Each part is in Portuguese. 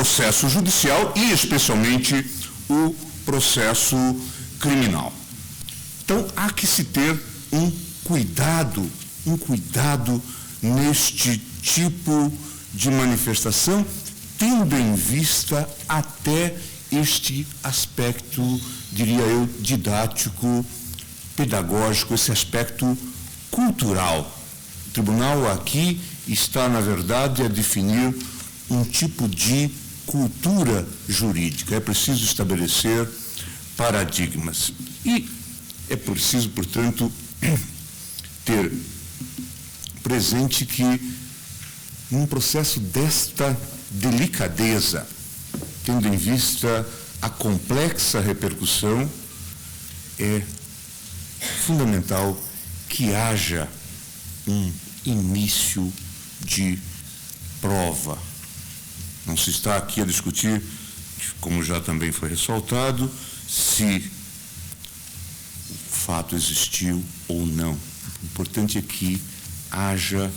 processo judicial e, especialmente, o processo criminal. Então, há que se ter um cuidado neste tipo de manifestação, tendo em vista até este aspecto, diria eu, didático, pedagógico, esse aspecto cultural. O tribunal aqui está, na verdade, a definir um tipo de cultura jurídica. É preciso estabelecer paradigmas. E é preciso, portanto, ter presente que, num processo desta delicadeza, tendo em vista a complexa repercussão, é fundamental que haja um início de prova. Não se está aqui a discutir, como já também foi ressaltado, se o fato existiu ou não. O importante é que haja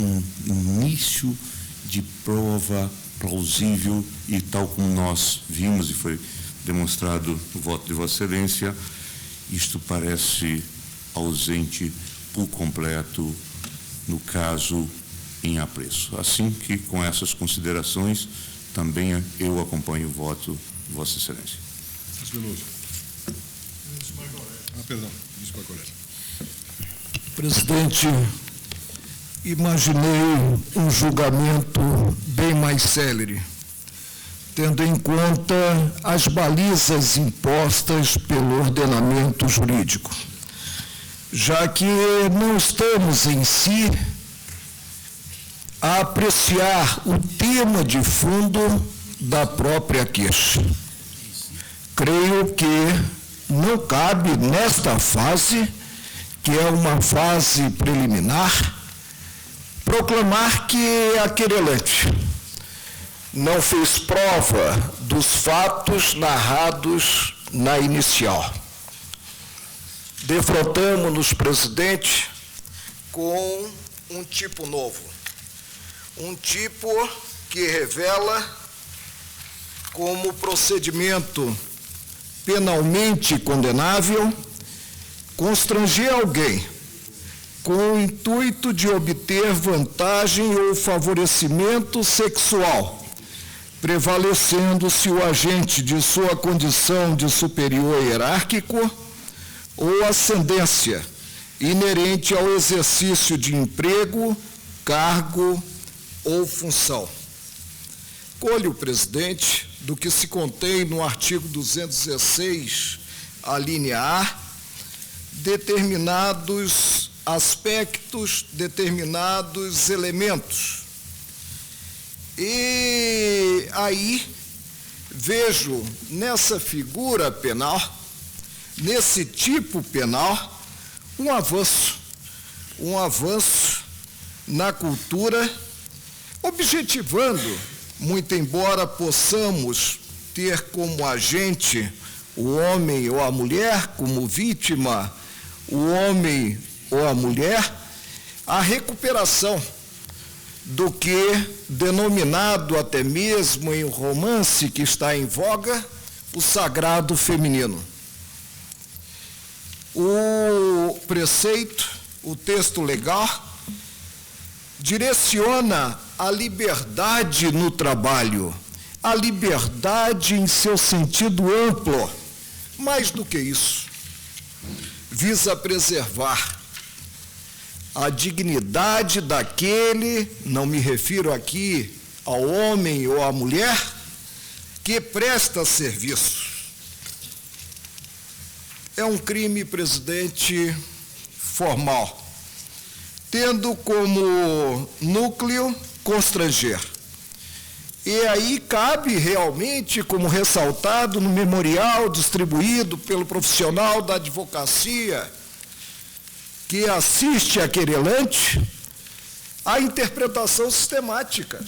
um início de prova plausível e, tal como nós vimos e foi demonstrado no voto de Vossa Excelência, isto parece ausente por completo no caso em apreço. Assim que, com essas considerações, também eu acompanho o voto de Vossa Excelência. Presidente, imaginei um julgamento bem mais célere, tendo em conta as balizas impostas pelo ordenamento jurídico, já que não estamos em si a apreciar o tema de fundo da própria queixa. Creio que não cabe nesta fase, que é uma fase preliminar, proclamar que a querelante não fez prova dos fatos narrados na inicial. Defrontamos-nos, presidente, com um tipo novo. Um tipo que revela como procedimento penalmente condenável constranger alguém com o intuito de obter vantagem ou favorecimento sexual, prevalecendo-se o agente de sua condição de superior hierárquico ou ascendência inerente ao exercício de emprego, cargo ou função. Colho, presidente, do que se contém no artigo 216, a linha A, determinados aspectos, determinados elementos. E aí vejo nessa figura penal, nesse tipo penal, um avanço na cultura, objetivando, muito embora possamos ter como agente o homem ou a mulher, como vítima o homem ou a mulher, a recuperação do que, denominado até mesmo em romance que está em voga, o sagrado feminino. O preceito, o texto legal, direciona a liberdade no trabalho, a liberdade em seu sentido amplo. Mais do que isso, visa preservar a dignidade daquele, não me refiro aqui ao homem ou à mulher, que presta serviço. É um crime, presidente, formal, tendo como núcleo constranger. E aí cabe realmente, como ressaltado no memorial distribuído pelo profissional da advocacia que assiste a querelante, a interpretação sistemática,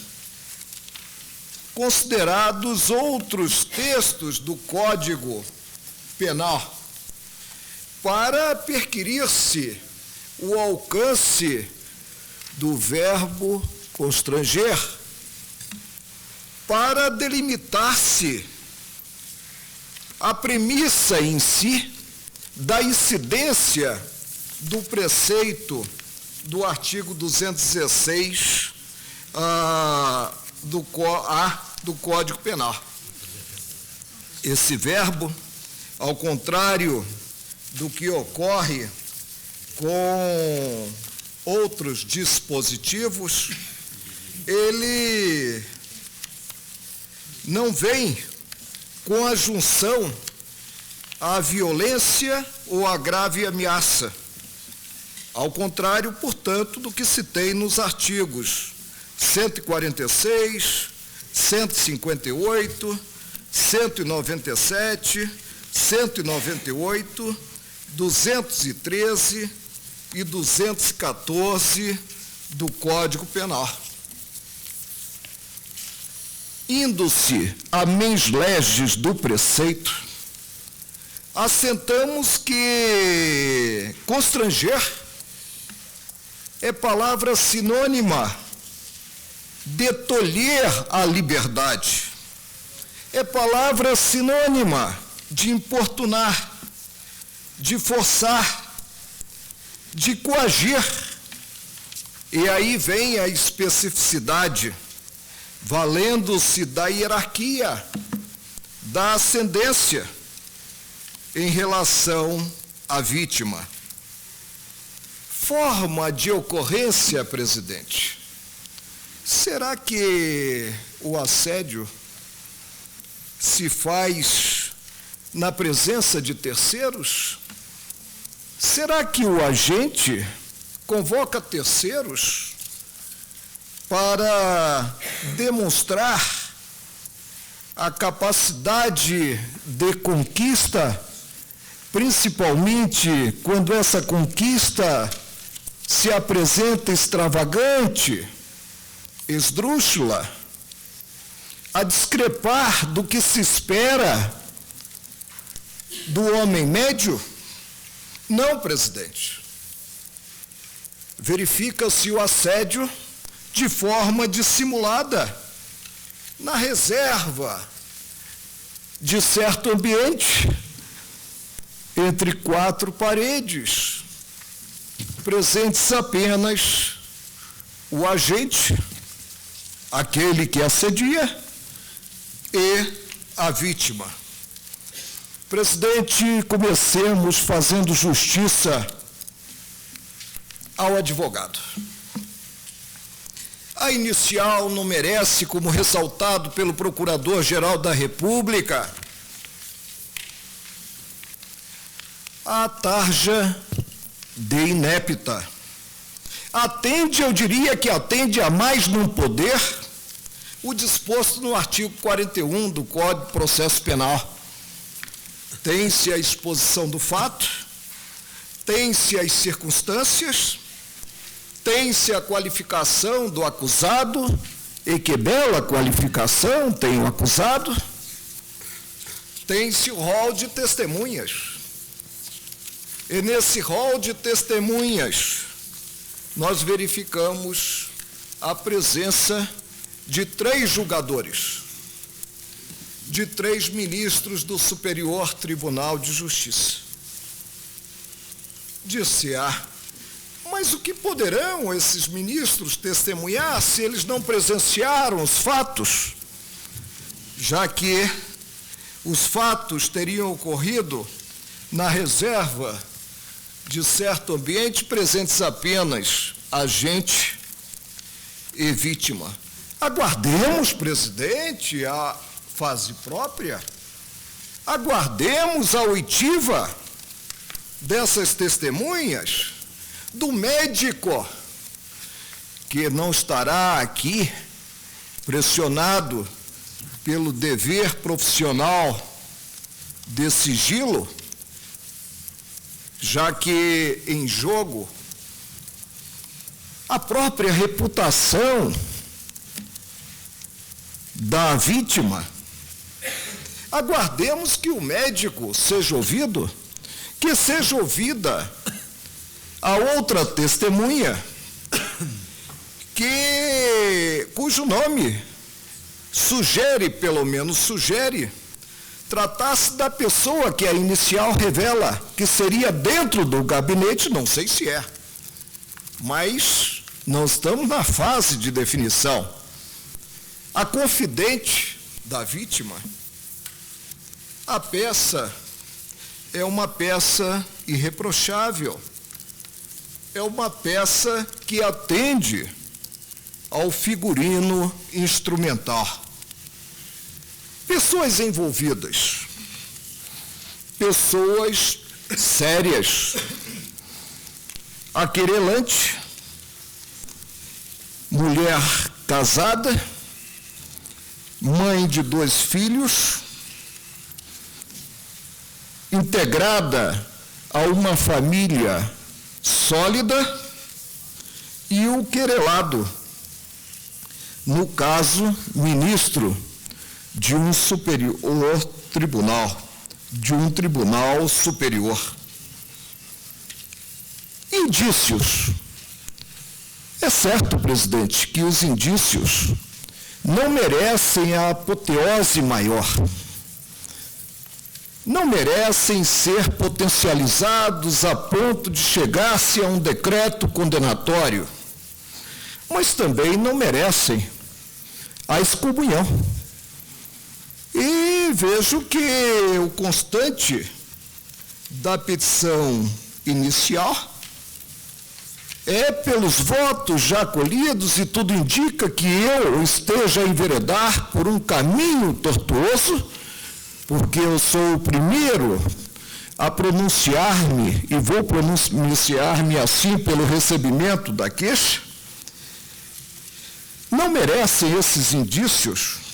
considerados outros textos do Código Penal, para perquirir-se o alcance do verbo constranger. para delimitar-se a premissa em si da incidência do preceito do artigo 216 do Código Penal. Esse verbo, ao contrário do que ocorre com outros dispositivos, ele não vem com a junção à violência ou à grave ameaça. Ao contrário, portanto, do que citei nos artigos 146, 158, 197, 198, 213 e 214 do Código Penal. Indo-se a mens legis do preceito, assentamos que constranger é palavra sinônima de tolher a liberdade, é palavra sinônima de importunar, de forçar, de coagir. E aí vem a especificidade, valendo-se da hierarquia, da ascendência em relação à vítima. Forma de ocorrência, presidente. Será que o assédio se faz na presença de terceiros? Será que o agente convoca terceiros para demonstrar a capacidade de conquista, principalmente quando essa conquista se apresenta extravagante, esdrúxula, a discrepar do que se espera do homem médio? Não, presidente. Verifica-se o assédio de forma dissimulada, na reserva de certo ambiente, entre quatro paredes, presentes apenas o agente, aquele que assedia, e a vítima. Presidente, comecemos fazendo justiça ao advogado. A inicial não merece, como ressaltado pelo Procurador-Geral da República, a tarja de inépita. Atende, eu diria que atende a mais não poder o disposto no artigo 41 do Código de Processo Penal. Tem-se a exposição do fato, tem-se as circunstâncias, tem-se a qualificação do acusado, e que bela qualificação tem o acusado, tem-se o rol de testemunhas. E nesse rol de testemunhas, nós verificamos a presença de 3 julgadores, de 3 ministros do Superior Tribunal de Justiça. Disse-a, mas o que poderão esses ministros testemunhar se eles não presenciaram os fatos, já que os fatos teriam ocorrido na reserva de certo ambiente, presentes apenas agente e vítima? Aguardemos, presidente, a fase própria, aguardemos a oitiva dessas testemunhas, do médico, que não estará aqui pressionado pelo dever profissional de sigilo, já que em jogo a própria reputação da vítima. Aguardemos que o médico seja ouvido, que seja ouvida a outra testemunha, cujo nome sugere, pelo menos sugere, tratar-se da pessoa que a inicial revela que seria dentro do gabinete, não sei se é, mas não estamos na fase de definição. A confidente da vítima, a peça é uma peça irreprochável, é uma peça que atende ao figurino instrumental. Pessoas envolvidas, pessoas sérias, a querelante, mulher casada, mãe de 2 filhos, integrada a uma família sólida, e o querelado, no caso, ministro de um superior tribunal, de um tribunal superior. Indícios. É certo, presidente, que os indícios não merecem a apoteose maior, não merecem ser potencializados a ponto de chegar-se a um decreto condenatório, mas também não merecem a excomunhão. E vejo que o constante da petição inicial é pelos votos já colhidos, e tudo indica que eu esteja a enveredar por um caminho tortuoso, porque eu sou o primeiro a pronunciar-me, e vou pronunciar-me assim pelo recebimento da queixa. Não merecem esses indícios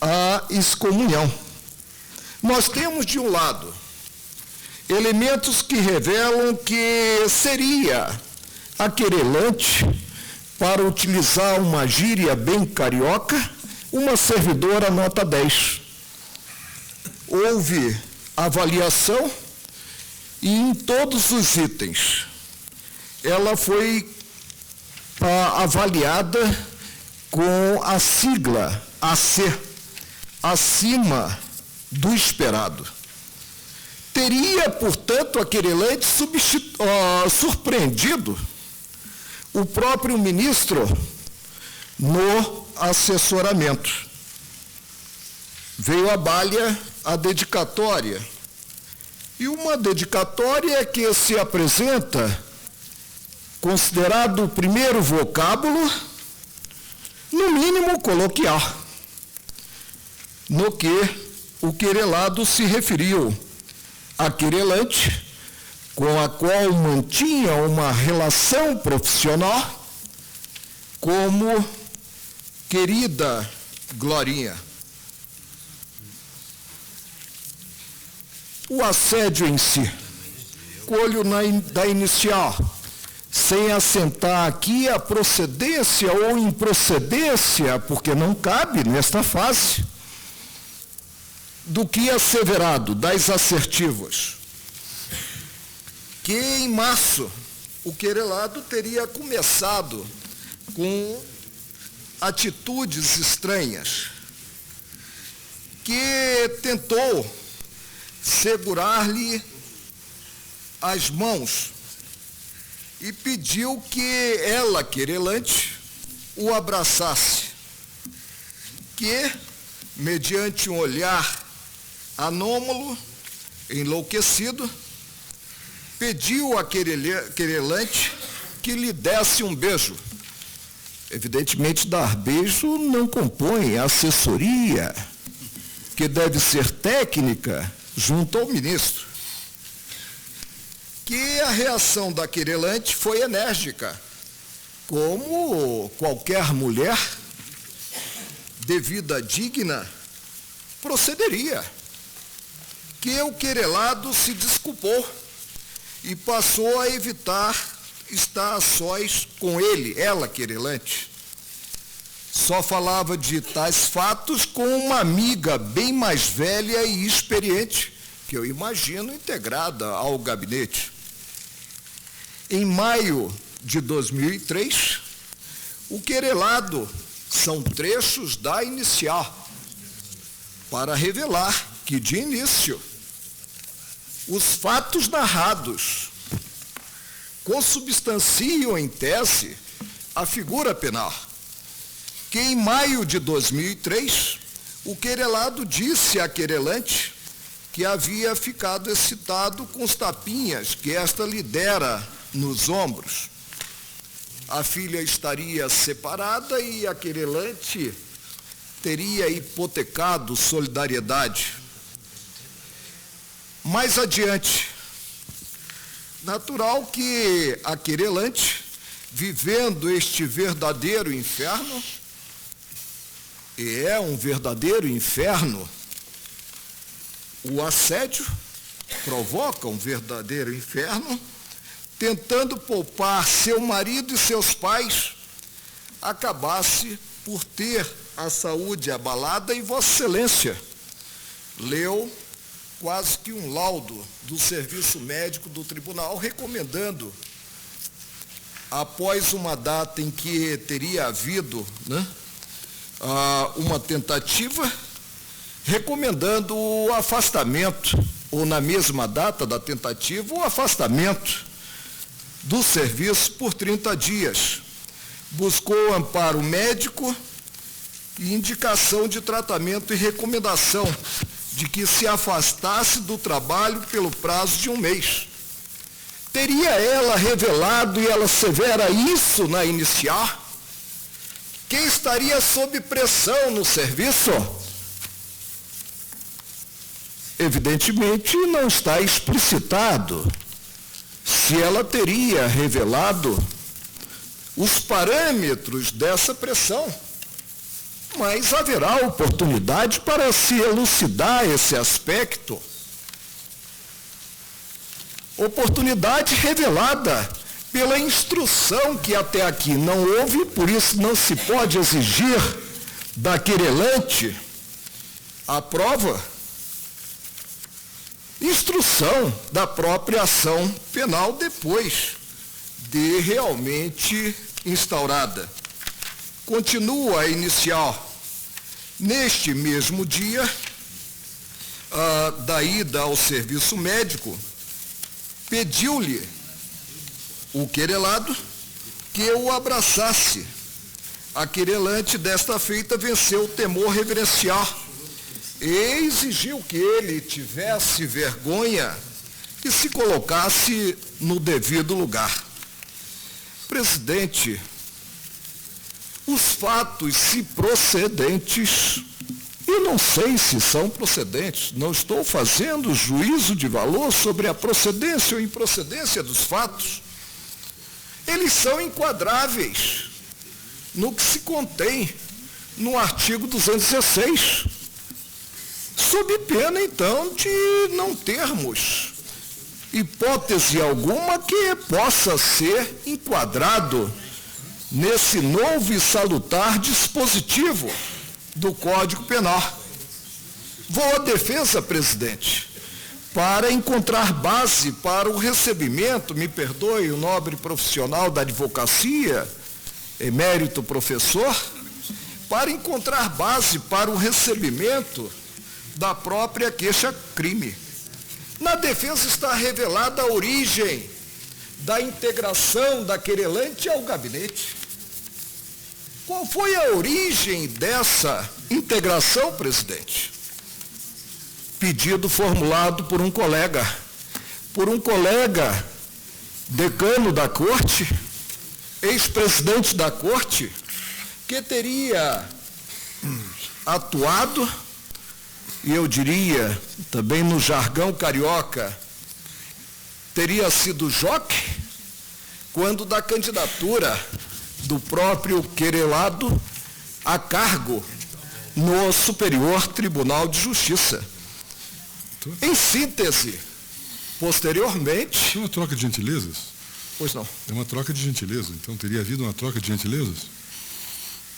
a excomunhão. Nós temos, de um lado, elementos que revelam que seria a querelante, para utilizar uma gíria bem carioca, uma servidora nota 10. Houve avaliação e em todos os itens ela foi avaliada com a sigla AC, acima do esperado. Teria, portanto, a querelante surpreendido o próprio ministro no assessoramento. Veio à baila a dedicatória, e uma dedicatória que se apresenta considerado o primeiro vocábulo, no mínimo coloquial, no que o querelado se referiu à querelante, com a qual mantinha uma relação profissional, como querida Glorinha. O assédio em si, colho da inicial, sem assentar aqui a procedência ou improcedência, porque não cabe nesta fase, do que asseverado das assertivas, que em março o querelado teria começado com atitudes estranhas, que tentou segurar-lhe as mãos e pediu que ela, querelante, o abraçasse, que, mediante um olhar anômalo, enlouquecido, pediu à querelante que lhe desse um beijo. Evidentemente, dar beijo não compõe assessoria, que deve ser técnica, junto ao ministro. Que a reação da querelante foi enérgica, como qualquer mulher devida digna procederia. Que o querelado se desculpou e passou a evitar estar a sós com ele, ela, querelante. Só falava de tais fatos com uma amiga bem mais velha e experiente, que eu imagino integrada ao gabinete. Em maio de 2003, o querelado são trechos da inicial, para revelar que, de início, os fatos narrados consubstanciam, em tese, a figura penal, que em maio de 2003, o querelado disse à querelante que havia ficado excitado com os tapinhas que esta lhe dera nos ombros. A filha estaria separada e a querelante teria hipotecado solidariedade. Mais adiante, natural que a querelante, vivendo este verdadeiro inferno, e é um verdadeiro inferno, o assédio provoca um verdadeiro inferno, tentando poupar seu marido e seus pais, acabasse por ter a saúde abalada e Vossa Excelência leu quase que um laudo do serviço médico do tribunal recomendando, após uma data em que teria havido uma tentativa, recomendando o afastamento, ou na mesma data da tentativa, o afastamento do serviço por 30 dias. Buscou amparo médico e indicação de tratamento e recomendação de que se afastasse do trabalho pelo prazo de 1 mês. Teria ela revelado, e ela assevera isso na inicial, que estaria sob pressão no serviço? Evidentemente, não está explicitado se ela teria revelado os parâmetros dessa pressão, mas haverá oportunidade para se elucidar esse aspecto. Oportunidade revelada pela instrução que até aqui não houve, por isso não se pode exigir da querelante a prova, instrução da própria ação penal depois de realmente instaurada. Continua a inicial. Neste mesmo dia da ida ao serviço médico, pediu-lhe o querelado que o abraçasse. A querelante, desta feita, venceu o temor reverencial e exigiu que ele tivesse vergonha e se colocasse no devido lugar. Presidente, os fatos, se procedentes, e não sei se são procedentes, não estou fazendo juízo de valor sobre a procedência ou improcedência dos fatos, eles são enquadráveis no que se contém no artigo 216, sob pena, então, de não termos hipótese alguma que possa ser enquadrado nesse novo e salutar dispositivo do Código Penal. Vou à defesa, presidente, para encontrar base para o recebimento, me perdoe o nobre profissional da advocacia, emérito professor, para encontrar base para o recebimento da própria queixa-crime. Na defesa está revelada a origem da integração da querelante ao gabinete. Qual foi a origem dessa integração, presidente? Pedido formulado por um colega decano da corte, ex-presidente da corte, que teria atuado, e eu diria, também no jargão carioca, teria sido joque, quando da candidatura do próprio querelado a cargo no Superior Tribunal de Justiça. Em síntese, posteriormente... É uma troca de gentilezas? Pois não. É uma troca de gentilezas, então teria havido uma troca de gentilezas?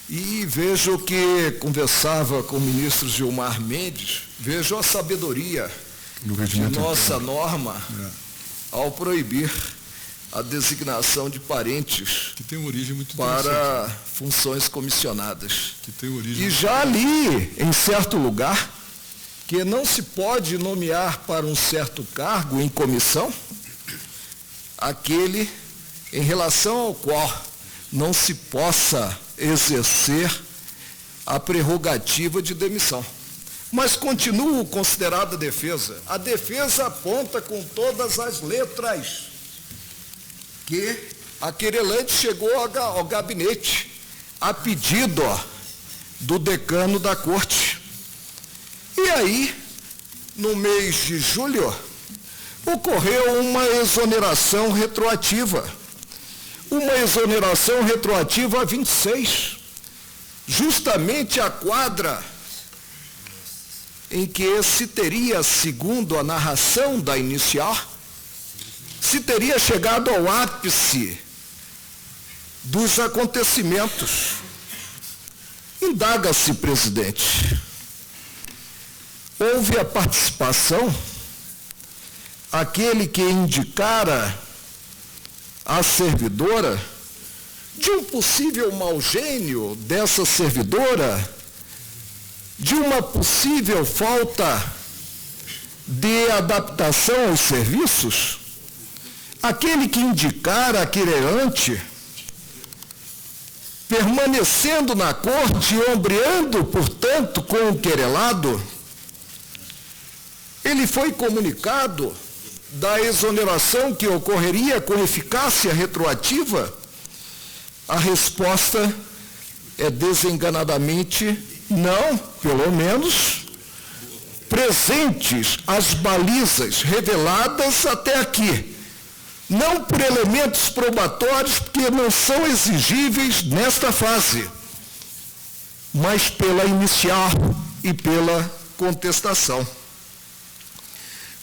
E vejo que conversava com o ministro Gilmar Mendes, vejo a sabedoria de nossa norma ao proibir a designação de parentes Que tem uma origem muito para funções comissionadas. Que tem origem. E já li, em certo lugar, que não se pode nomear para um certo cargo em comissão aquele em relação ao qual não se possa exercer a prerrogativa de demissão. Mas continuo considerada a defesa. A defesa aponta com todas as letras que a querelante chegou ao gabinete a pedido do decano da corte. E aí, no mês de julho, ocorreu uma exoneração retroativa. Uma exoneração retroativa a 26, justamente a quadra em que se teria, segundo a narração da inicial, se teria chegado ao ápice dos acontecimentos. Indaga-se, presidente, houve a participação, aquele que indicara a servidora, de um possível mau gênio dessa servidora, de uma possível falta de adaptação aos serviços, aquele que indicara a querelante, permanecendo na corte, ombreando, portanto, com o querelado, ele foi comunicado da exoneração que ocorreria com eficácia retroativa? A resposta é desenganadamente não, pelo menos presentes as balizas reveladas até aqui, não por elementos probatórios que não são exigíveis nesta fase, mas pela inicial e pela contestação.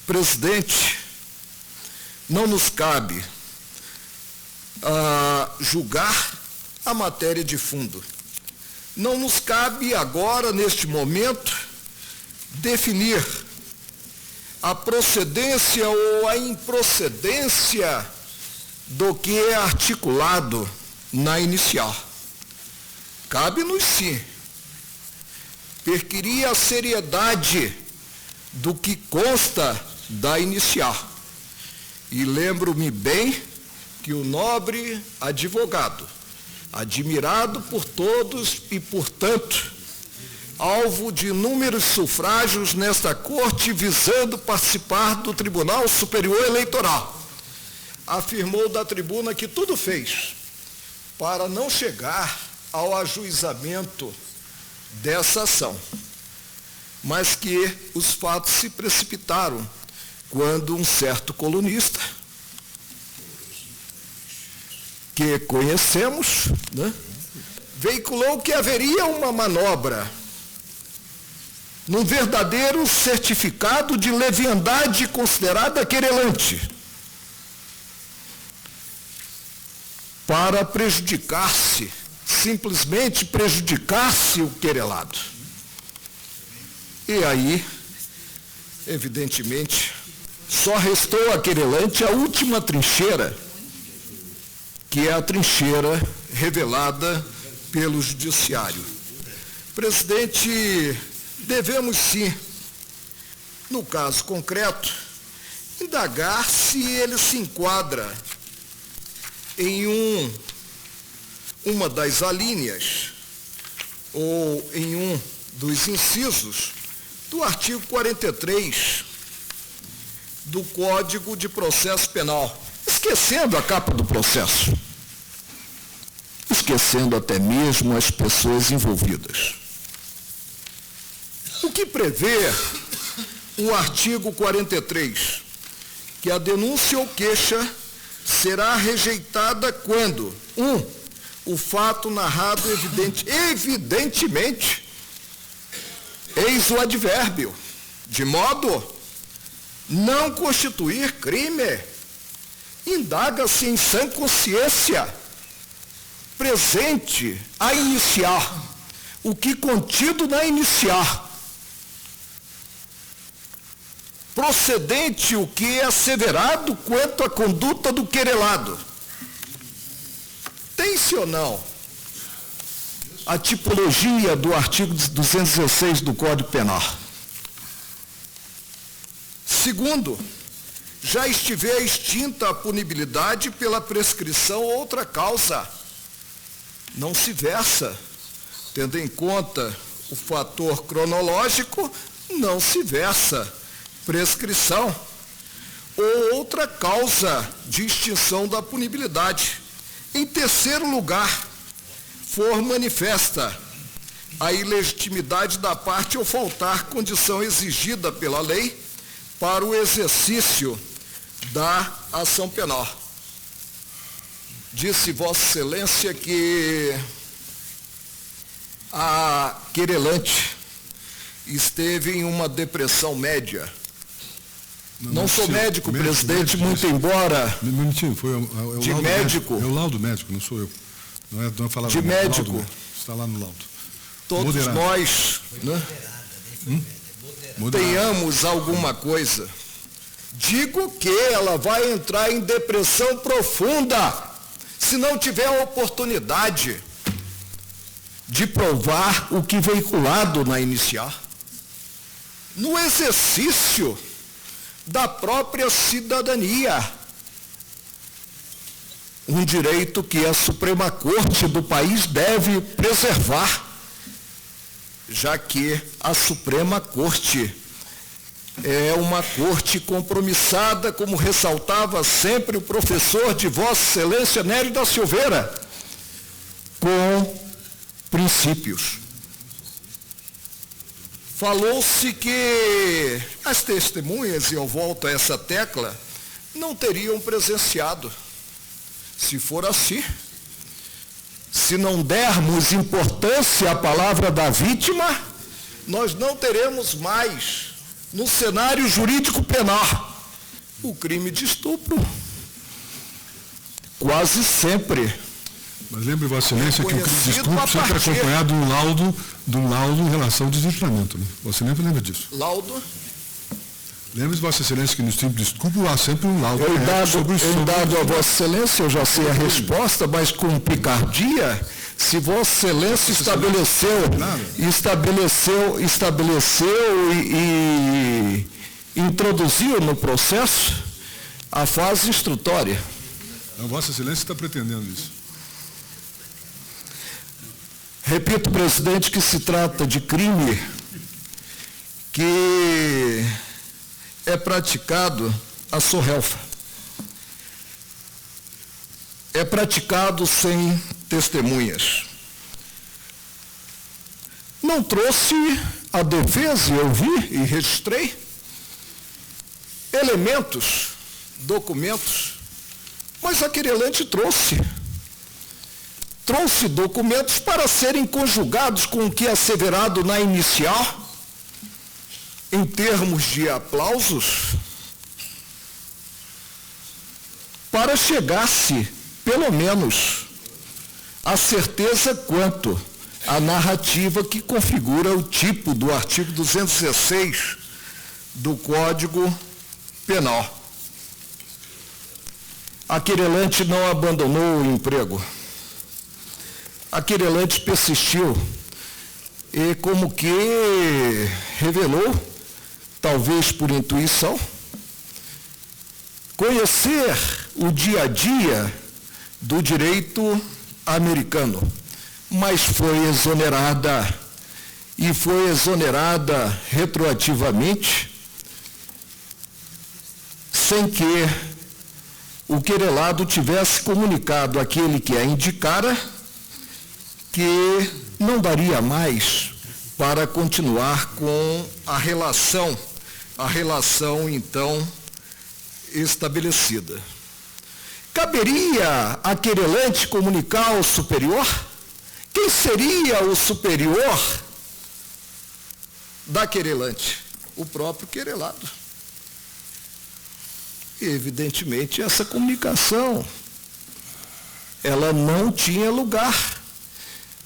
Presidente, não nos cabe julgar a matéria de fundo. Não nos cabe agora, neste momento, definir a procedência ou a improcedência do que é articulado na inicial. Cabe-nos sim perquirir a seriedade do que consta da inicial. E lembro-me bem que o nobre advogado, admirado por todos e, portanto, alvo de inúmeros sufrágios nesta corte, visando participar do Tribunal Superior Eleitoral, afirmou da tribuna que tudo fez para não chegar ao ajuizamento dessa ação, mas que os fatos se precipitaram quando um certo colunista, que conhecemos, veiculou que haveria uma manobra num verdadeiro certificado de leviandade considerada querelante, para prejudicar-se, simplesmente prejudicar-se o querelado. E aí, evidentemente, só restou a querelante a última trincheira, que é a trincheira revelada pelo judiciário. Presidente, devemos sim, no caso concreto, indagar se ele se enquadra em uma das alíneas ou em um dos incisos do artigo 43 do Código de Processo Penal, esquecendo a capa do processo, esquecendo até mesmo as pessoas envolvidas. O que prevê o artigo 43? Que a denúncia ou queixa será rejeitada quando, o fato narrado evidentemente, eis o advérbio, de modo não constituir crime, indaga-se em sã consciência, presente a iniciar, o que contido na iniciar procedente o que é asseverado quanto à conduta do querelado. Tem-se ou não a tipologia do artigo 216 do Código Penal? Segundo, já estiver extinta a punibilidade pela prescrição ou outra causa. Não se versa, tendo em conta o fator cronológico, não se versa prescrição ou outra causa de extinção da punibilidade. Em terceiro lugar, for manifesta a ilegitimidade da parte ou faltar condição exigida pela lei para o exercício da ação penal. Disse Vossa Excelência que a querelante esteve em uma depressão média. Não sou médico, presidente, muito embora. Um minutinho, foi o de laudo médico. É o laudo médico, não sou eu. Não é falar de médico. Laudo, está lá no laudo. Todos moderado. Nós, né, tenhamos alguma coisa. Digo que ela vai entrar em depressão profunda se não tiver a oportunidade de provar o que veiculado na inicial. No exercício da própria cidadania. Um direito que a Suprema Corte do país deve preservar, já que a Suprema Corte é uma corte compromissada, como ressaltava sempre o professor de Vossa Excelência Nélio da Silveira, com princípios. Falou-se que as testemunhas, e eu volto a essa tecla, não teriam presenciado. Se for assim, se não dermos importância à palavra da vítima, nós não teremos mais, no cenário jurídico penal, o crime de estupro. Quase sempre. Mas lembre, Vossa Excelência, que o crime de estupro sempre é acompanhado de um laudo em relação ao desdobramento. Né? Vossa Excelência lembra disso? Laudo? Lembre-se, Vossa Excelência, que no crime de estupro há sempre um laudo. Dado a Vossa Excelência, eu já sei a resposta, mas com picardia, se Vossa Excelência estabeleceu e introduziu no processo a fase instrutória. Não, Vossa Excelência está pretendendo isso. Repito, presidente, que se trata de crime que é praticado a sorrelfa. É praticado sem testemunhas. Não trouxe a defesa, eu vi e registrei, elementos, documentos, mas a querelante trouxe documentos para serem conjugados com o que é asseverado na inicial, em termos de aplausos, para chegar-se, pelo menos, à certeza quanto à narrativa que configura o tipo do artigo 216 do Código Penal. A querelante não abandonou o emprego. A querelante persistiu e, como que revelou, talvez por intuição, conhecer o dia a dia do direito americano, mas foi exonerada, e foi exonerada retroativamente, sem que o querelado tivesse comunicado àquele que a indicara que não daria mais para continuar com a relação então estabelecida. Caberia a querelante comunicar ao superior? Quem seria o superior da querelante? O próprio querelado. E, evidentemente, essa comunicação, ela não tinha lugar,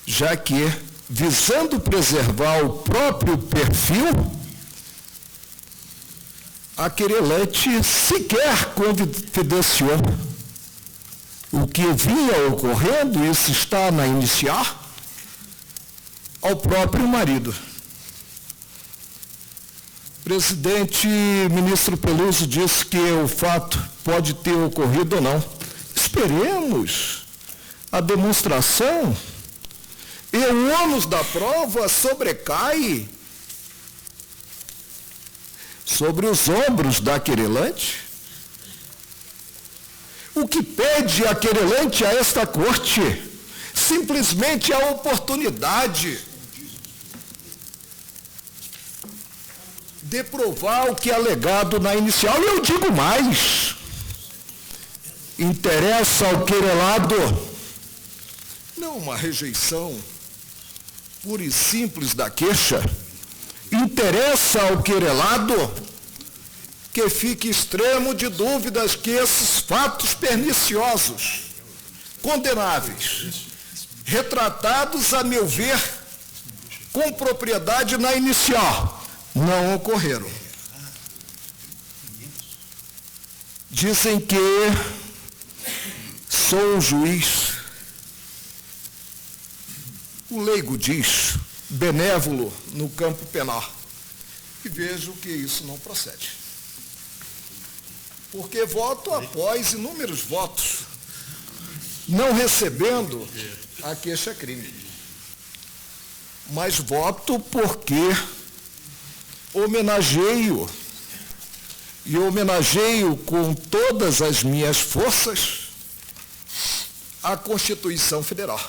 já que, visando preservar o próprio perfil, a querelante sequer confidenciou o que vinha ocorrendo, isso está na inicial, ao próprio marido. Presidente, ministro Peluso disse que o fato pode ter ocorrido ou não. Esperemos a demonstração e o ônus da prova sobrecai sobre os ombros da querelante. O que pede a querelante a esta corte simplesmente a oportunidade de provar o que é alegado na inicial. E eu digo mais, interessa ao querelado não uma rejeição pura e simples da queixa, interessa ao querelado que fique extremo de dúvidas que esses fatos perniciosos, condenáveis, retratados, a meu ver, com propriedade na inicial, não ocorreram. Dizem que sou um juiz, o leigo diz, benévolo no campo penal, e vejo que isso não procede. Porque voto após inúmeros votos, não recebendo a queixa-crime. Mas voto porque homenageio, e homenageio com todas as minhas forças, a Constituição Federal.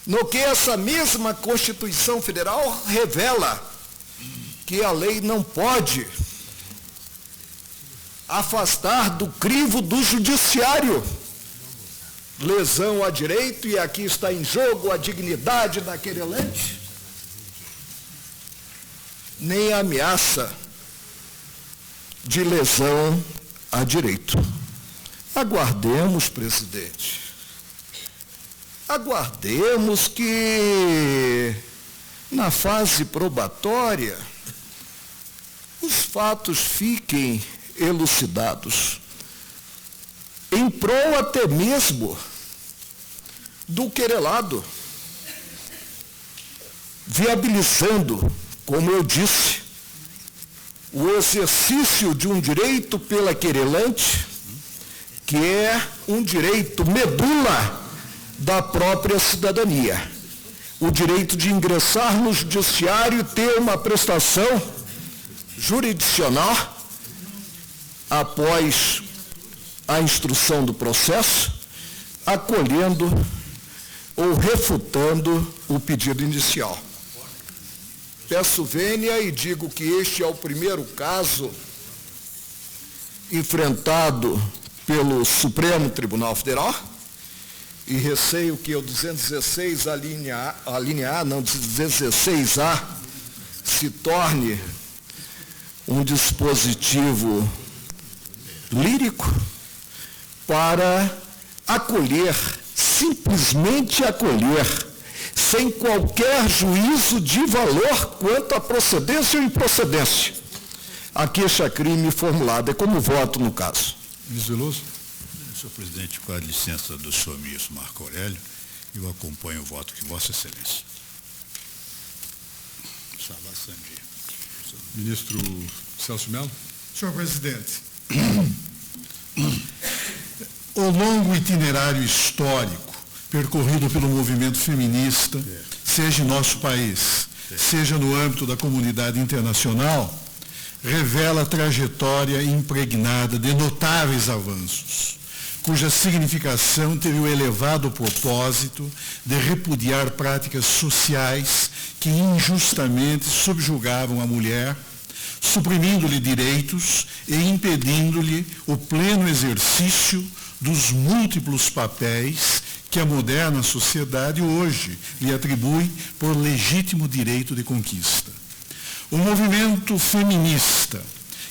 No que essa mesma Constituição Federal revela que a lei não pode afastar do crivo do judiciário lesão a direito, e aqui está em jogo a dignidade da querelante, nem ameaça de lesão a direito. Aguardemos, presidente. Aguardemos que, na fase probatória, os fatos fiquem elucidados, em prol até mesmo do querelado, viabilizando, como eu disse, o exercício de um direito pela querelante, que é um direito medula da própria cidadania, o direito de ingressar no judiciário e ter uma prestação jurisdicional após a instrução do processo, acolhendo ou refutando o pedido inicial. Peço vênia e digo que este é o primeiro caso enfrentado pelo Supremo Tribunal Federal, e receio que o 216 a linha A, não, 216A, se torne um dispositivo lírico para acolher, simplesmente acolher, sem qualquer juízo de valor quanto à procedência ou improcedência, a queixa-crime formulada. É como voto no caso. Ministro Veloso. Senhor presidente, com a licença do senhor ministro Marco Aurélio, eu acompanho o voto de Vossa Excelência. Ministro Celso Mello. Senhor presidente, o longo itinerário histórico percorrido pelo movimento feminista, seja em nosso país, seja no âmbito da comunidade internacional, revela trajetória impregnada de notáveis avanços, cuja significação teve o elevado propósito de repudiar práticas sociais que injustamente subjugavam a mulher, suprimindo-lhe direitos e impedindo-lhe o pleno exercício dos múltiplos papéis que a moderna sociedade hoje lhe atribui por legítimo direito de conquista. O movimento feminista,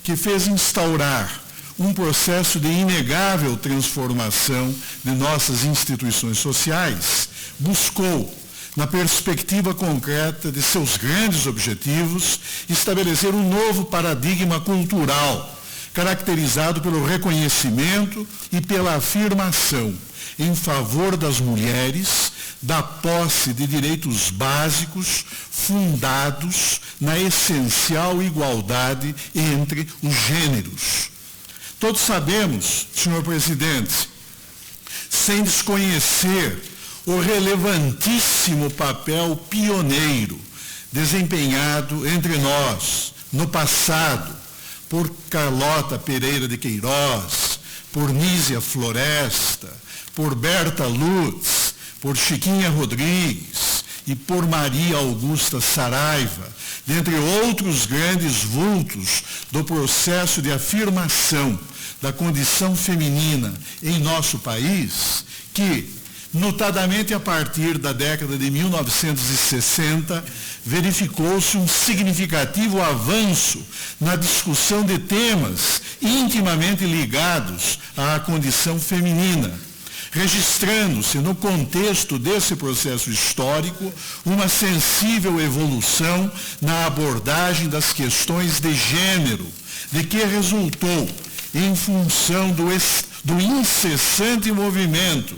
que fez instaurar um processo de inegável transformação de nossas instituições sociais, buscou, na perspectiva concreta de seus grandes objetivos, estabelecer um novo paradigma cultural, caracterizado pelo reconhecimento e pela afirmação em favor das mulheres, da posse de direitos básicos fundados na essencial igualdade entre os gêneros. Todos sabemos, senhor presidente, sem desconhecer o relevantíssimo papel pioneiro desempenhado entre nós no passado por Carlota Pereira de Queiroz, por Nísia Floresta, por Berta Lutz, por Chiquinha Rodrigues e por Maria Augusta Saraiva, dentre outros grandes vultos do processo de afirmação da condição feminina em nosso país, que, notadamente a partir da década de 1960, verificou-se um significativo avanço na discussão de temas intimamente ligados à condição feminina, registrando-se no contexto desse processo histórico uma sensível evolução na abordagem das questões de gênero, de que resultou, em função do incessante movimento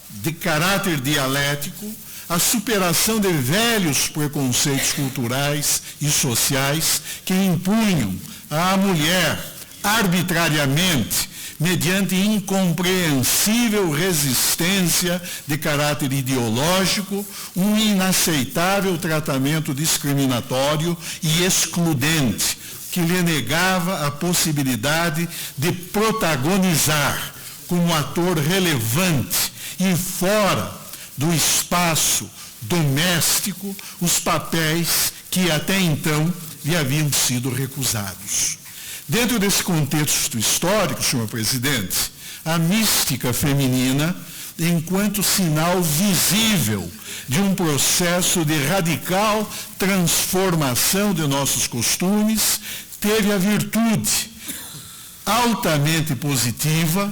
de caráter dialético, a superação de velhos preconceitos culturais e sociais que impunham à mulher, arbitrariamente, mediante incompreensível resistência de caráter ideológico, um inaceitável tratamento discriminatório e excludente, que lhe negava a possibilidade de protagonizar como ator relevante e fora do espaço doméstico os papéis que até então lhe haviam sido recusados. Dentro desse contexto histórico, senhor presidente, a mística feminina, enquanto sinal visível de um processo de radical transformação de nossos costumes, teve a virtude altamente positiva,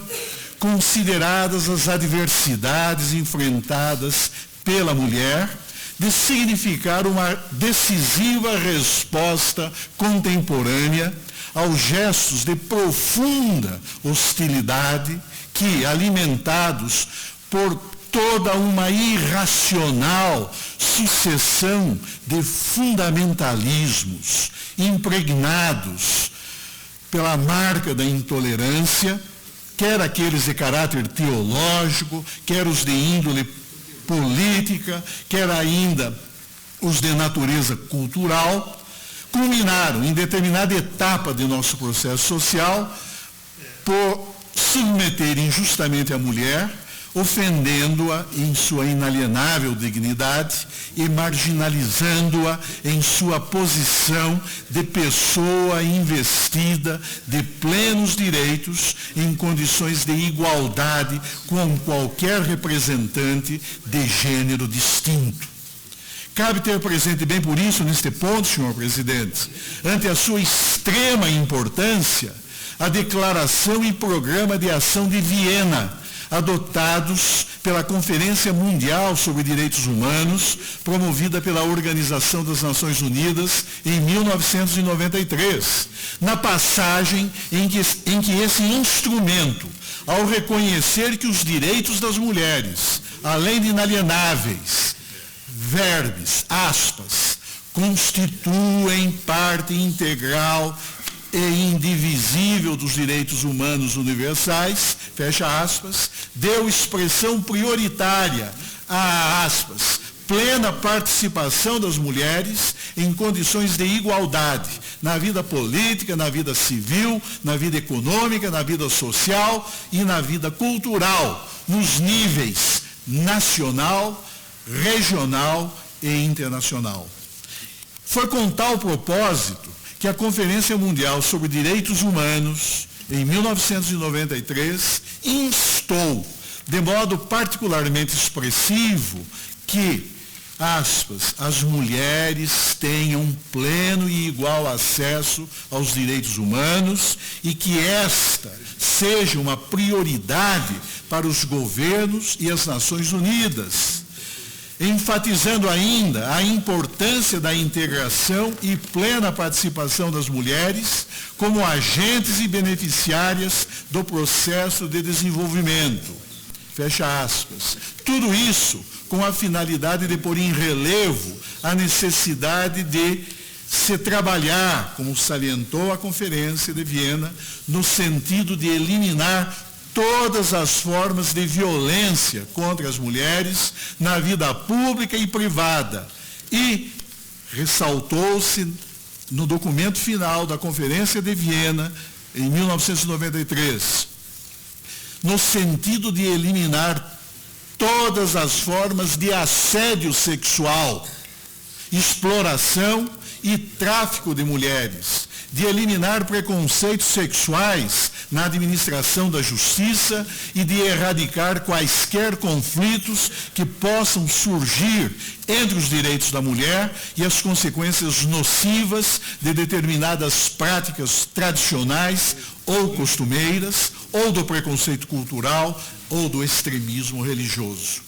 consideradas as adversidades enfrentadas pela mulher, de significar uma decisiva resposta contemporânea aos gestos de profunda hostilidade que, alimentados por toda uma irracional sucessão de fundamentalismos impregnados pela marca da intolerância, quer aqueles de caráter teológico, quer os de índole política, quer ainda os de natureza cultural, culminaram em determinada etapa de nosso processo social por submeter injustamente a mulher, ofendendo-a em sua inalienável dignidade e marginalizando-a em sua posição de pessoa investida de plenos direitos em condições de igualdade com qualquer representante de gênero distinto. Cabe ter presente bem por isso, neste ponto, senhor presidente, ante a sua extrema importância, a Declaração e Programa de Ação de Viena, adotados pela Conferência Mundial sobre Direitos Humanos, promovida pela Organização das Nações Unidas em 1993, na passagem em que esse instrumento, ao reconhecer que os direitos das mulheres, além de inalienáveis, verbis, aspas, constituem parte integral e indivisível dos direitos humanos universais, fecha aspas, deu expressão prioritária a, aspas, plena participação das mulheres em condições de igualdade na vida política, na vida civil, na vida econômica, na vida social e na vida cultural, nos níveis nacional, regional e internacional. Foi com tal propósito que a Conferência Mundial sobre Direitos Humanos, em 1993, instou, de modo particularmente expressivo, que, aspas, as mulheres tenham pleno e igual acesso aos direitos humanos e que esta seja uma prioridade para os governos e as Nações Unidas. enfatizando ainda a importância da integração e plena participação das mulheres como agentes e beneficiárias do processo de desenvolvimento. Fecha aspas. Tudo isso com a finalidade de pôr em relevo a necessidade de se trabalhar, como salientou a Conferência de Viena, no sentido de eliminar todas as formas de violência contra as mulheres na vida pública e privada. E ressaltou-se no documento final da Conferência de Viena, em 1993, no sentido de eliminar todas as formas de assédio sexual, exploração e tráfico de mulheres, de eliminar preconceitos sexuais na administração da justiça e de erradicar quaisquer conflitos que possam surgir entre os direitos da mulher e as consequências nocivas de determinadas práticas tradicionais ou costumeiras, ou do preconceito cultural, ou do extremismo religioso.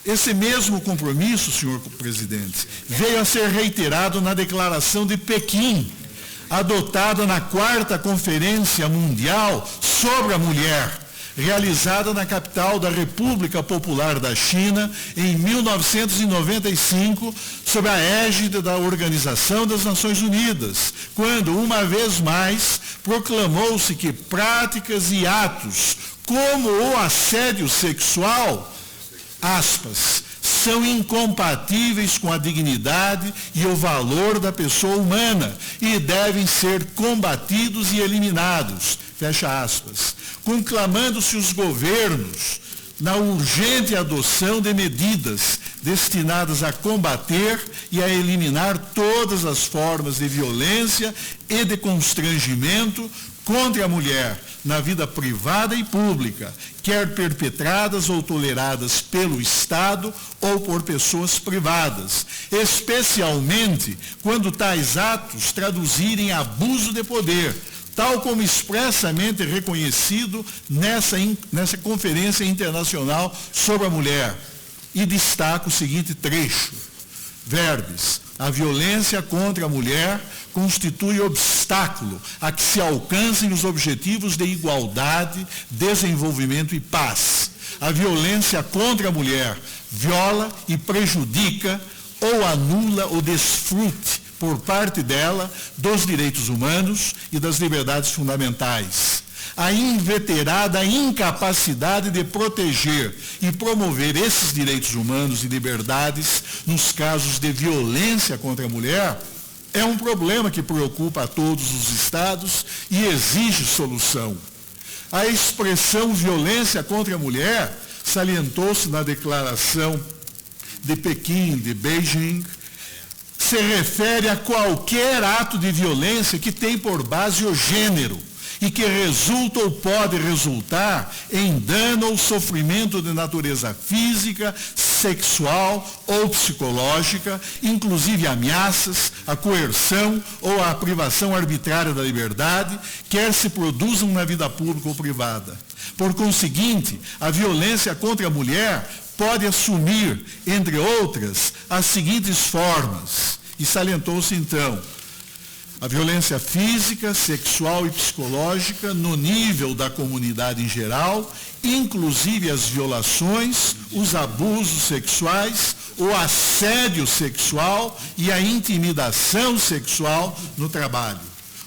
Esse mesmo compromisso, senhor presidente, veio a ser reiterado na Declaração de Pequim, adotada na 4ª Conferência Mundial sobre a Mulher, realizada na capital da República Popular da China em 1995, sob a égide da Organização das Nações Unidas, quando, uma vez mais, proclamou-se que práticas e atos como o assédio sexual, aspas, são incompatíveis com a dignidade e o valor da pessoa humana e devem ser combatidos e eliminados, fecha aspas, conclamando-se os governos na urgente adoção de medidas destinadas a combater e a eliminar todas as formas de violência e de constrangimento contra a mulher na vida privada e pública, quer perpetradas ou toleradas pelo Estado ou por pessoas privadas, especialmente quando tais atos traduzirem abuso de poder, tal como expressamente reconhecido nessa Conferência Internacional sobre a Mulher. E destaca o seguinte trecho, verbes: a violência contra a mulher constitui obstáculo a que se alcancem os objetivos de igualdade, desenvolvimento e paz. A violência contra a mulher viola e prejudica ou anula o desfrute por parte dela dos direitos humanos e das liberdades fundamentais. A inveterada incapacidade de proteger e promover esses direitos humanos e liberdades nos casos de violência contra a mulher é um problema que preocupa a todos os estados e exige solução. A expressão violência contra a mulher salientou-se na Declaração de Pequim, de Beijing, se refere a qualquer ato de violência que tem por base o gênero e que resulta ou pode resultar em dano ou sofrimento de natureza física, sexual ou psicológica, inclusive ameaças, a coerção ou a privação arbitrária da liberdade, quer se produzam na vida pública ou privada. Por conseguinte, a violência contra a mulher pode assumir, entre outras, as seguintes formas, e salientou-se então: a violência física, sexual e psicológica no nível da comunidade em geral, inclusive as violações, os abusos sexuais, o assédio sexual e a intimidação sexual no trabalho.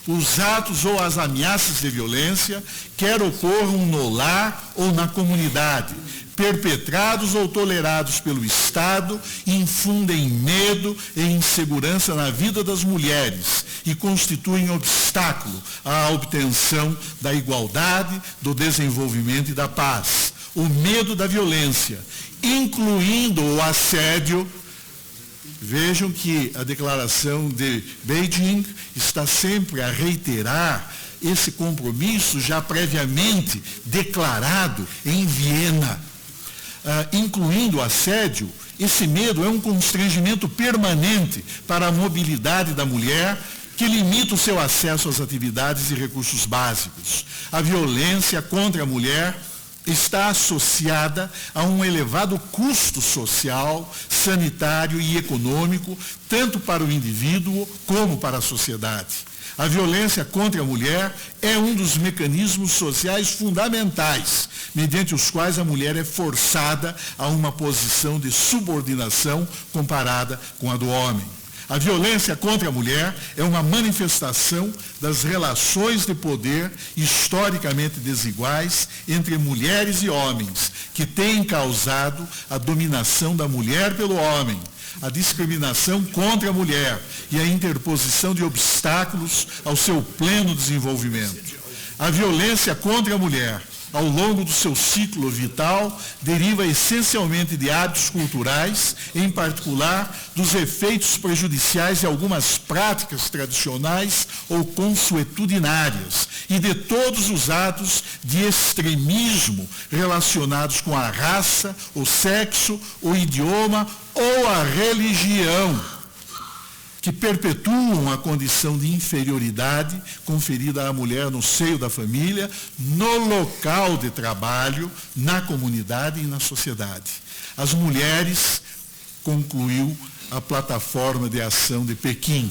Os atos ou as ameaças de violência, quer ocorram no lar ou na comunidade, perpetrados ou tolerados pelo Estado, infundem medo e insegurança na vida das mulheres e constituem obstáculo à obtenção da igualdade, do desenvolvimento e da paz. O medo da violência, incluindo o assédio. Vejam que a Declaração de Beijing está sempre a reiterar esse compromisso já previamente declarado em Viena. Incluindo o assédio, esse medo é um constrangimento permanente para a mobilidade da mulher, que limita o seu acesso às atividades e recursos básicos. A violência contra a mulher está associada a um elevado custo social, sanitário e econômico, tanto para o indivíduo como para a sociedade. A violência contra a mulher é um dos mecanismos sociais fundamentais, mediante os quais a mulher é forçada a uma posição de subordinação comparada com a do homem. A violência contra a mulher é uma manifestação das relações de poder historicamente desiguais entre mulheres e homens, que têm causado a dominação da mulher pelo homem, a discriminação contra a mulher e a interposição de obstáculos ao seu pleno desenvolvimento. A violência contra a mulher, ao longo do seu ciclo vital, deriva essencialmente de hábitos culturais, em particular dos efeitos prejudiciais de algumas práticas tradicionais ou consuetudinárias, e de todos os atos de extremismo relacionados com a raça, o sexo, o idioma ou a religião, que perpetuam a condição de inferioridade conferida à mulher no seio da família, no local de trabalho, na comunidade e na sociedade. As mulheres, concluiu a plataforma de ação de Pequim,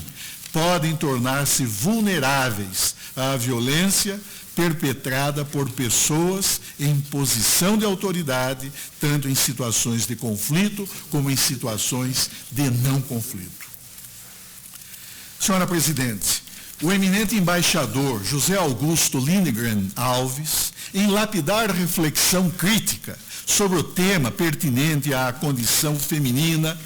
podem tornar-se vulneráveis à violência perpetrada por pessoas em posição de autoridade, tanto em situações de conflito como em situações de não conflito. Senhora Presidente, o eminente embaixador José Augusto Lindgren Alves, em lapidar reflexão crítica sobre o tema pertinente à condição feminina,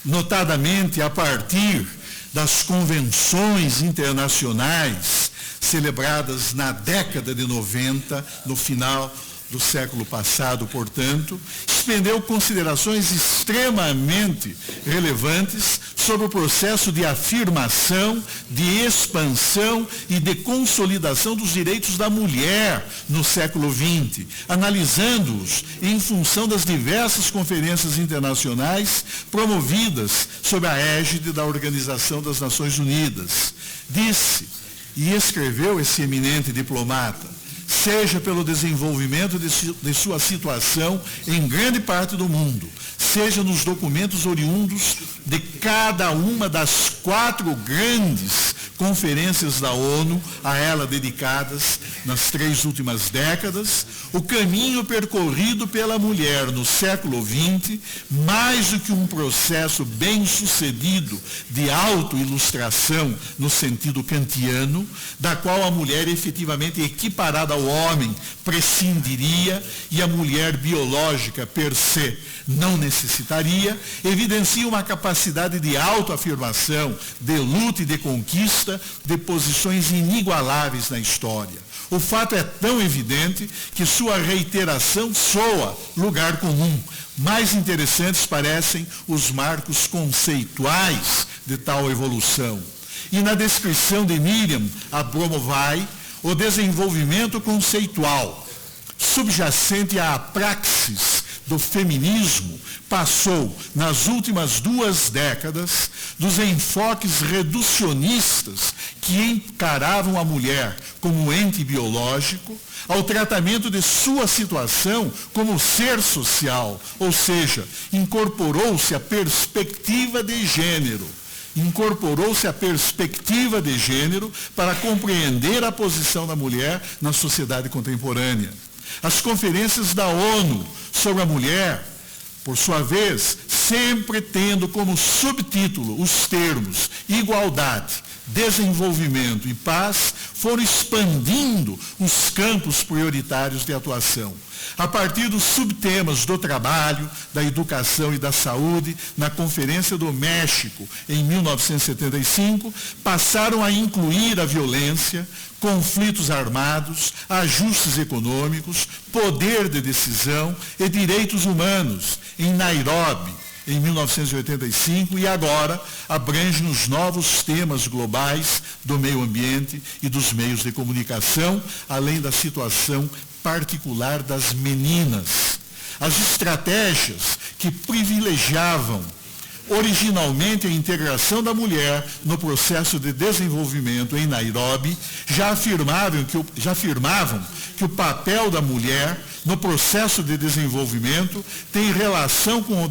notadamente a partir das convenções internacionais celebradas na década de 90, no final do século passado, portanto, expendeu considerações extremamente relevantes sobre o processo de afirmação, de expansão e de consolidação dos direitos da mulher no século XX, analisando-os em função das diversas conferências internacionais promovidas sob a égide da Organização das Nações Unidas. Disse e escreveu esse eminente diplomata: seja pelo desenvolvimento de sua situação em grande parte do mundo, seja nos documentos oriundos de cada uma das 4 grandes conferências da ONU a ela dedicadas nas 3 últimas décadas, o caminho percorrido pela mulher no século XX, mais do que um processo bem-sucedido de autoilustração no sentido kantiano, da qual a mulher efetivamente equiparada ao homem prescindiria e a mulher biológica per se não necessitaria, evidencia uma capacidade de autoafirmação, de luta e de conquista de posições inigualáveis na história. O fato é tão evidente que sua reiteração soa lugar comum. Mais interessantes parecem os marcos conceituais de tal evolução. E na descrição de Miriam Abramovay, o desenvolvimento conceitual subjacente à praxis do feminismo passou, nas últimas 2 décadas, dos enfoques reducionistas que encaravam a mulher como ente biológico, ao tratamento de sua situação como ser social, ou seja, incorporou-se a perspectiva de gênero. Incorporou-se a perspectiva de gênero para compreender a posição da mulher na sociedade contemporânea. As conferências da ONU sobre a mulher, por sua vez, sempre tendo como subtítulo os termos igualdade, desenvolvimento e paz, foram expandindo os campos prioritários de atuação. A partir dos subtemas do trabalho, da educação e da saúde, na Conferência do México, em 1975, passaram a incluir a violência, conflitos armados, ajustes econômicos, poder de decisão e direitos humanos, em Nairobi, em 1985, e agora abrange os novos temas globais do meio ambiente e dos meios de comunicação, além da situação particular das meninas. As estratégias que privilegiavam Originalmente, a integração da mulher no processo de desenvolvimento em Nairobi já afirmavam que o papel da mulher no processo de desenvolvimento tem relação com o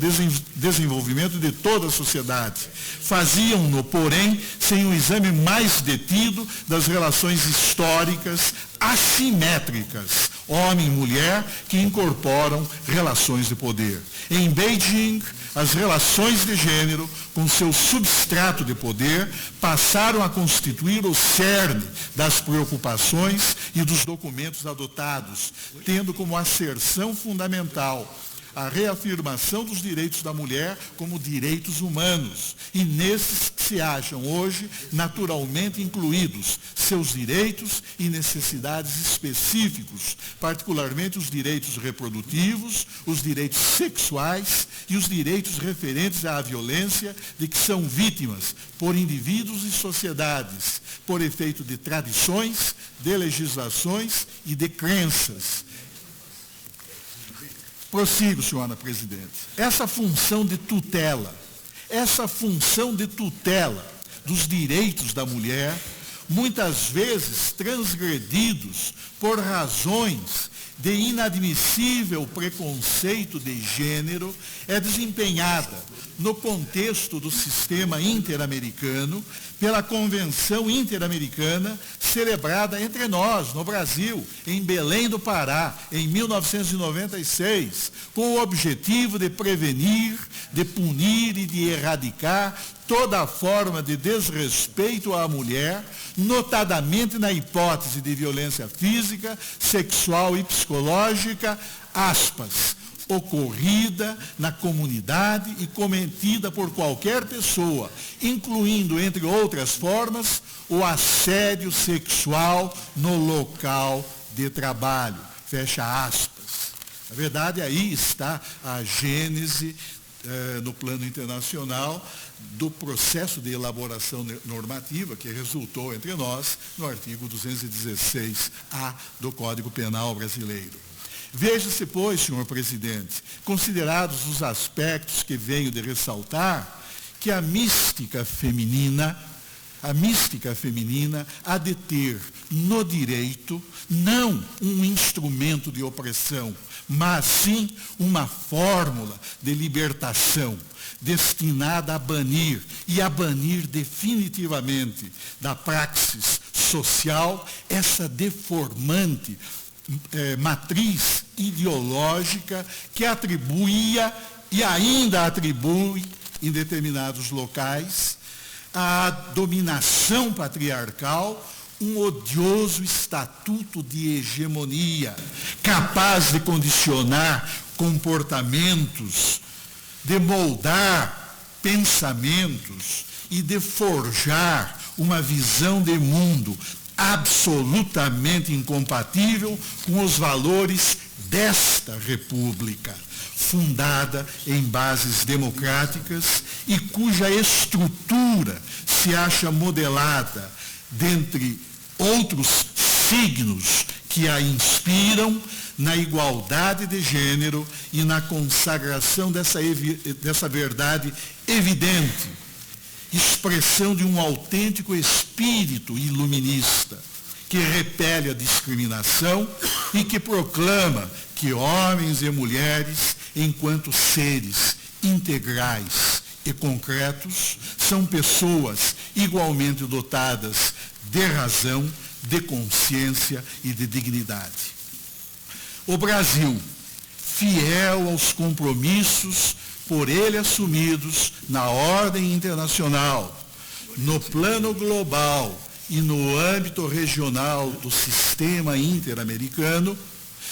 desenvolvimento de toda a sociedade. Faziam-no, porém, sem um exame mais detido das relações históricas assimétricas, homem e mulher, que incorporam relações de poder. Em Beijing, as relações de gênero, com seu substrato de poder, passaram a constituir o cerne das preocupações e dos documentos adotados, tendo como asserção fundamental a reafirmação dos direitos da mulher como direitos humanos, e nesses se acham hoje naturalmente incluídos seus direitos e necessidades específicos, particularmente os direitos reprodutivos, os direitos sexuais e os direitos referentes à violência de que são vítimas por indivíduos e sociedades, por efeito de tradições, de legislações e de crenças. Prossigo, senhora presidente. Essa função de tutela dos direitos da mulher, muitas vezes transgredidos por razões de inadmissível preconceito de gênero, é desempenhada no contexto do sistema interamericano pela Convenção Interamericana celebrada entre nós, no Brasil, em Belém do Pará, em 1996, com o objetivo de prevenir, de punir e de erradicar toda forma de desrespeito à mulher, notadamente na hipótese de violência física, sexual e psicológica, aspas, ocorrida na comunidade e cometida por qualquer pessoa, incluindo, entre outras formas, o assédio sexual no local de trabalho. Fecha aspas. Na verdade, aí está a gênese no plano internacional do processo de elaboração normativa que resultou entre nós no artigo 216-A do Código Penal brasileiro. Veja-se, pois, senhor presidente, considerados os aspectos que venho de ressaltar, que a mística feminina há de ter no direito não um instrumento de opressão, mas sim uma fórmula de libertação, destinada a banir definitivamente da praxis social essa deformante matriz ideológica que atribuía e ainda atribui em determinados locais à dominação patriarcal um odioso estatuto de hegemonia, capaz de condicionar comportamentos, de moldar pensamentos e de forjar uma visão de mundo absolutamente incompatível com os valores desta república, fundada em bases democráticas e cuja estrutura se acha modelada, dentre outros signos que a inspiram, na igualdade de gênero e na consagração dessa verdade evidente, expressão de um autêntico espírito iluminista, que repele a discriminação e que proclama que homens e mulheres, enquanto seres integrais e concretos, são pessoas igualmente dotadas de razão, de consciência e de dignidade. O Brasil, fiel aos compromissos por ele assumidos na ordem internacional, no plano global e no âmbito regional do sistema interamericano,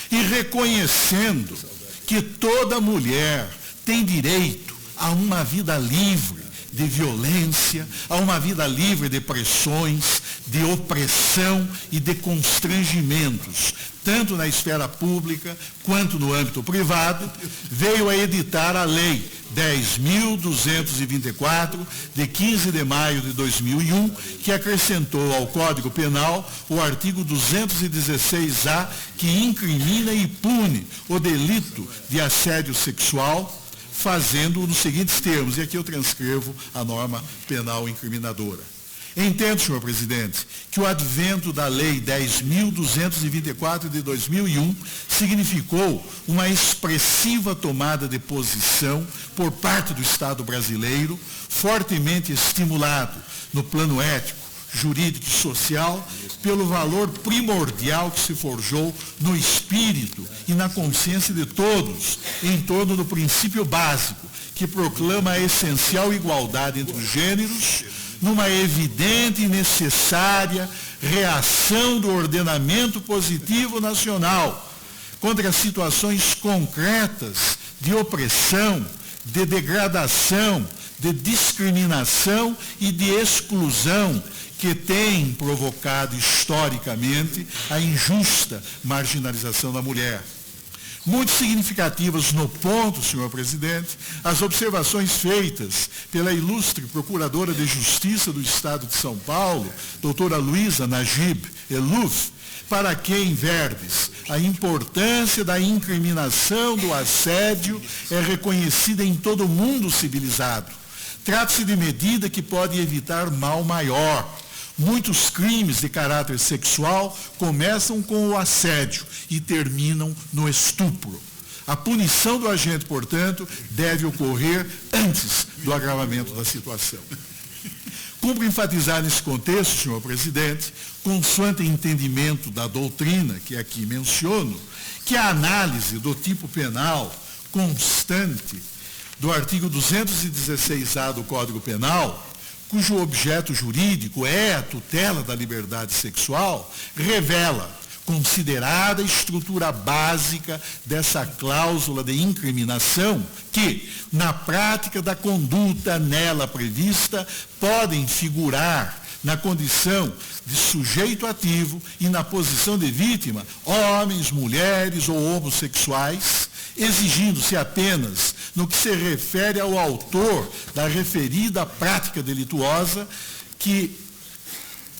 e reconhecendo que toda mulher tem direito a uma vida livre de violência, a uma vida livre de pressões, de opressão e de constrangimentos, tanto na esfera pública quanto no âmbito privado, veio a editar a Lei 10.224, de 15 de maio de 2001, que acrescentou ao Código Penal o artigo 216-A, que incrimina e pune o delito de assédio sexual, fazendo nos seguintes termos, e aqui eu transcrevo a norma penal incriminadora. Entendo, senhor presidente, que o advento da Lei 10.224 de 2001 significou uma expressiva tomada de posição por parte do Estado brasileiro, fortemente estimulado no plano ético, jurídico e social, pelo valor primordial que se forjou no espírito e na consciência de todos, em torno do princípio básico, que proclama a essencial igualdade entre os gêneros, numa evidente e necessária reação do ordenamento positivo nacional contra as situações concretas de opressão, de degradação, de discriminação e de exclusão que têm provocado historicamente a injusta marginalização da mulher. Muito significativas no ponto, senhor presidente, as observações feitas pela ilustre Procuradora de Justiça do Estado de São Paulo, doutora Luísa Najib Eluf, para quem, verbes, a importância da incriminação do assédio é reconhecida em todo o mundo civilizado. Trata-se de medida que pode evitar mal maior. Muitos crimes de caráter sexual começam com o assédio e terminam no estupro. A punição do agente, portanto, deve ocorrer antes do agravamento da situação. Cumpre enfatizar nesse contexto, senhor presidente, consoante entendimento da doutrina que aqui menciono, que a análise do tipo penal constante do artigo 216-A do Código Penal, cujo objeto jurídico é a tutela da liberdade sexual, revela, considerada a estrutura básica dessa cláusula de incriminação, que, na prática da conduta nela prevista, podem figurar na condição de sujeito ativo e na posição de vítima homens, mulheres ou homossexuais, exigindo-se apenas, no que se refere ao autor da referida prática delituosa, que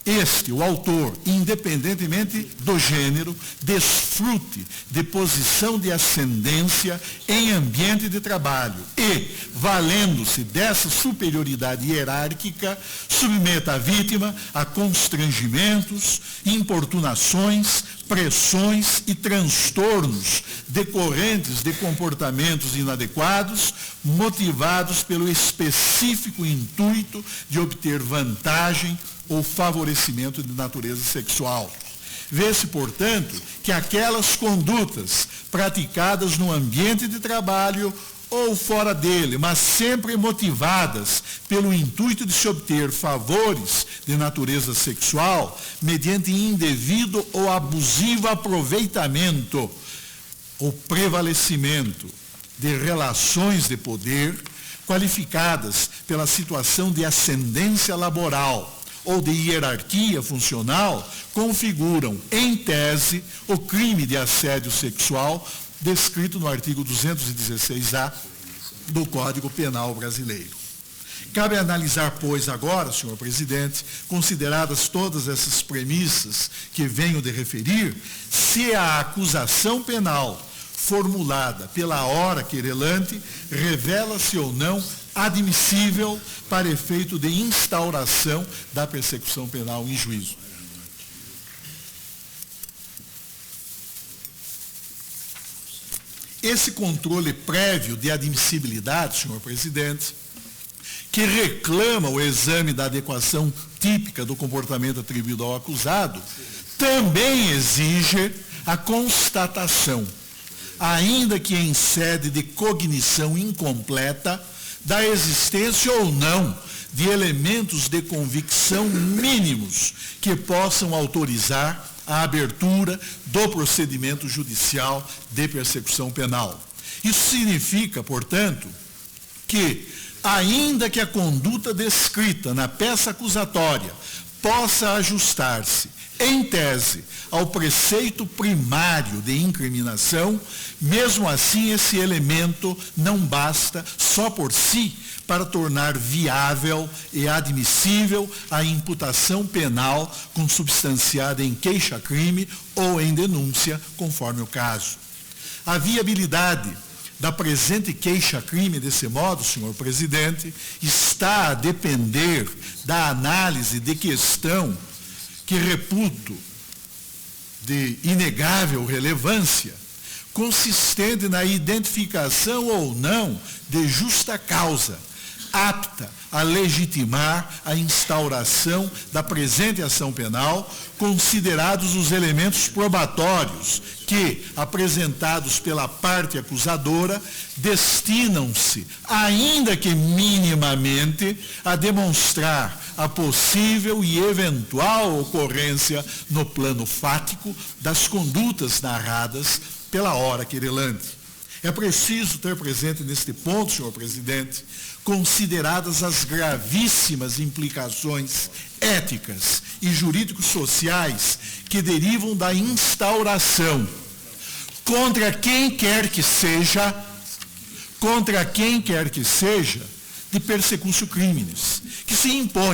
este, o autor, independentemente do gênero, desfrute de posição de ascendência em ambiente de trabalho e, valendo-se dessa superioridade hierárquica, submeta a vítima a constrangimentos, importunações, pressões e transtornos decorrentes de comportamentos inadequados, motivados pelo específico intuito de obter vantagem ou favorecimento de natureza sexual. Vê-se, portanto, que aquelas condutas praticadas no ambiente de trabalho ou fora dele, mas sempre motivadas pelo intuito de se obter favores de natureza sexual, mediante indevido ou abusivo aproveitamento ou prevalecimento de relações de poder, qualificadas pela situação de ascendência laboral ou de hierarquia funcional, configuram, em tese, o crime de assédio sexual descrito no artigo 216-A do Código Penal brasileiro. Cabe analisar, pois, agora, senhor presidente, consideradas todas essas premissas que venho de referir, se a acusação penal formulada pela hora querelante revela-se ou não admissível para efeito de instauração da persecução penal em juízo. Esse controle prévio de admissibilidade, senhor presidente, que reclama o exame da adequação típica do comportamento atribuído ao acusado, também exige a constatação, ainda que em sede de cognição incompleta, da existência ou não de elementos de convicção mínimos que possam autorizar a abertura do procedimento judicial de persecução penal. Isso significa, portanto, que, ainda que a conduta descrita na peça acusatória possa ajustar-se, em tese, ao preceito primário de incriminação, mesmo assim esse elemento não basta só por si para tornar viável e admissível a imputação penal consubstanciada em queixa-crime ou em denúncia, conforme o caso. A viabilidade da presente queixa-crime, desse modo, senhor presidente, está a depender da análise de questão que reputo de inegável relevância, consistente na identificação ou não de justa causa, apta a legitimar a instauração da presente ação penal, considerados os elementos probatórios que, apresentados pela parte acusadora, destinam-se, ainda que minimamente, a demonstrar a possível e eventual ocorrência no plano fático das condutas narradas pela ora querelante. É preciso ter presente neste ponto, senhor presidente, consideradas as gravíssimas implicações éticas e jurídico-sociais que derivam da instauração contra quem quer que seja, de persecutio criminis, que se impõe